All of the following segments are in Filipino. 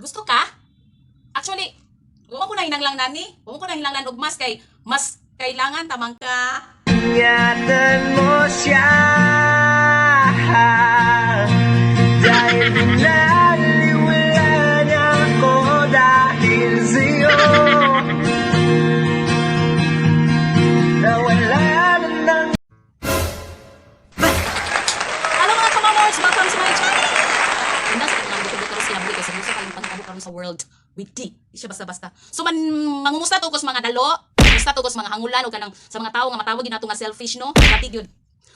Gusto ka? Actually, huwag ko na hinanglang nani. Huwag ko na hinanglan og mas kailangan tamang ka. Ingatan mo siya dahil binaliwala niya ako dahil sa'yo. Nawala na ng Hello mga kamamors! Welcome to my channel! Hindi sa mga buto-buto rin sinabi kasi gusto kayong pangtabo karon sa world with D. Di siya basta-basta. So mangumusta to ko sa mga dalo, mangumusta to ko sa mga hangulan o kanang sa mga tao nga matawag ginato nga selfish no. Grabe gyud.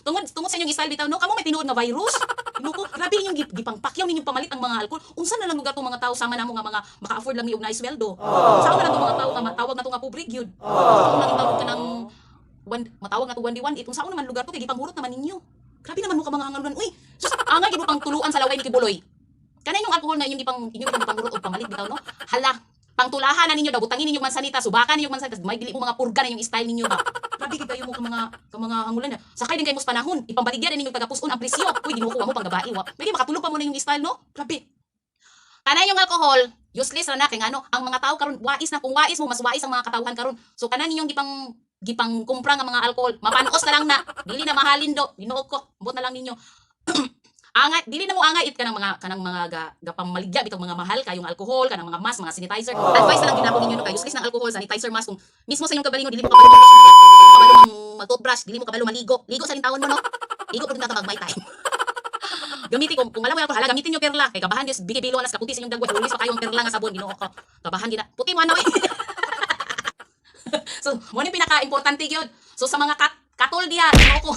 Tungod sa inyong style bitaw no, kamo may tinuod nga virus. Inuko, grabe inyong gipangpakyaw ninyong pamalit ang mga alcohol. Unsa na lang lugar tong mga tao sama namo nga mga maka-afford lang ni og na sweldo. Sa na lang tong mga tao nga matawag na to nga public gyud. Kung nakitawag ka ng matawag na to 1D1 itong saan naman lugar to kay gipanghurot naman ninyo. Grabe naman mo ka mga hangalunan. Uy, sus, angay gid mo pang tuluan sa laway ni Kibuloy. Kana yung alcohol na inyong gipangurot og pamalit bitaw no. Hala, pangtulahan na ninyo daw butangin ninyong mansanita, subakan ninyong mansanita, may dili mo mga purga na yung style ninyo ba. Grabe gid kayo mo ka mga hangulan na. Sakay din kayo mo sa panahon, ipambaligya din ninyo tagapuson ang presyo. Uy, ginukuha mo pang gabae wa. May makatulog pa mo na yung style no. Grabe. Kana yung alcohol, useless ra na kay ano, ang mga tao karon wais na kung wais mo mas wais ang mga katawhan karon. So kana ninyong gipang kumpra nga mga alcohol, mapanos na lang na. Dili na mahalin do. Binuog ko, ambot na lang ninyo. Angay, dili na mo angay it kanang mga gapamaligya bitong mga mahal kayong alcohol, kanang mga mask, mga sanitizer. Advice na lang ginapon ninyo no kay useless ng alcohol, sanitizer, mask kung mismo sa inyong kabalingon dili mo kabalo mag-toothbrush, dili mo kabalo maligo. Ligo sa tawon mo no. Ligo pud ta mag my time. Gamitin kung alam mo alcohol, hala gamitin niyo perla kay kabahan gyud bigi-bilo alas kaputi sa inyong dagway. Ulis pa kayong perla nga sabon Ginoo ko. Kabahan gid na. Puti mo ano eh. So, mo ni pinaka-importante gyud. So sa mga katol diha, Ginoo ko.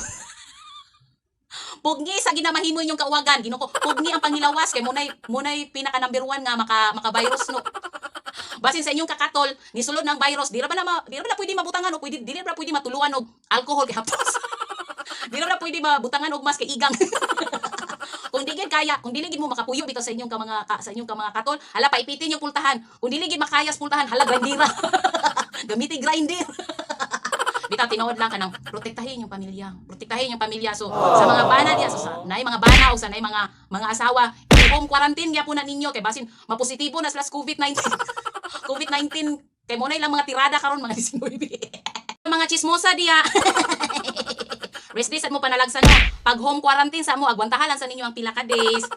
Pugni sa ginamahimo inyong kauwagan, Ginoo ko. Pugni ang pangilawas kay munay pinaka number 1 nga maka-virus no. Basin sa inyong kakatol, ni sulod ng virus, di ra ba na pwede mabutangan o pwede dili ra pwede matuluan og alcohol kay hapos. Di ra pwede mabutangan og mas kay igang. Kung di gid kaya, kung dili gid mo makapuyo bitaw sa inyong mga katol, hala paipitin yung pultahan. Kung dili gid makayas pultahan, hala grindera. Gamitin grinder. Bitaw tinuod lang kanang protektahin yung pamilya. Protektahin yung pamilya. So sa mga bana diya, so sa nay mga bana o sa nay mga asawa, home quarantine gyapon na ninyo kay basin mapositibo na sila sa COVID-19. COVID-19 kay mo na ilang mga tirada karon mga 19. Mga chismosa diya. Rest days at mo panalagsan no. Pag home quarantine sa mo agwantahan lang sa ninyo ang pila ka days.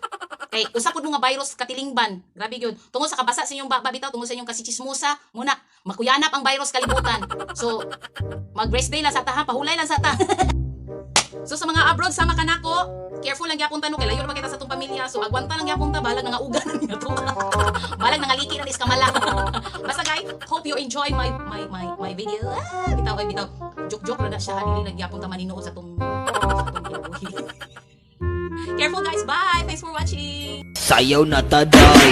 Kay usa pud mo nga virus katilingban. Grabe gyud. Tungod sa kabasa sa inyong baba bitaw, tungod sa inyong kasichismosa, muna makuyanap ang virus kalibutan. So mag-rest day lang sa ta ha, pahulay lang sa ta. So sa mga abroad sama ka nako, careful lang gyapon ta no kay layo ra kita sa tong pamilya. So agwanta lang gyapon ta, balag nga ugan na to. Balag nga liki na is kamala. Basta guys, hope you enjoy my video. Bitaw. Joke ra na siya, dili nagyapon ta maninuod sa tong Careful guys, bye. Thanks for watching. sayaw na taday.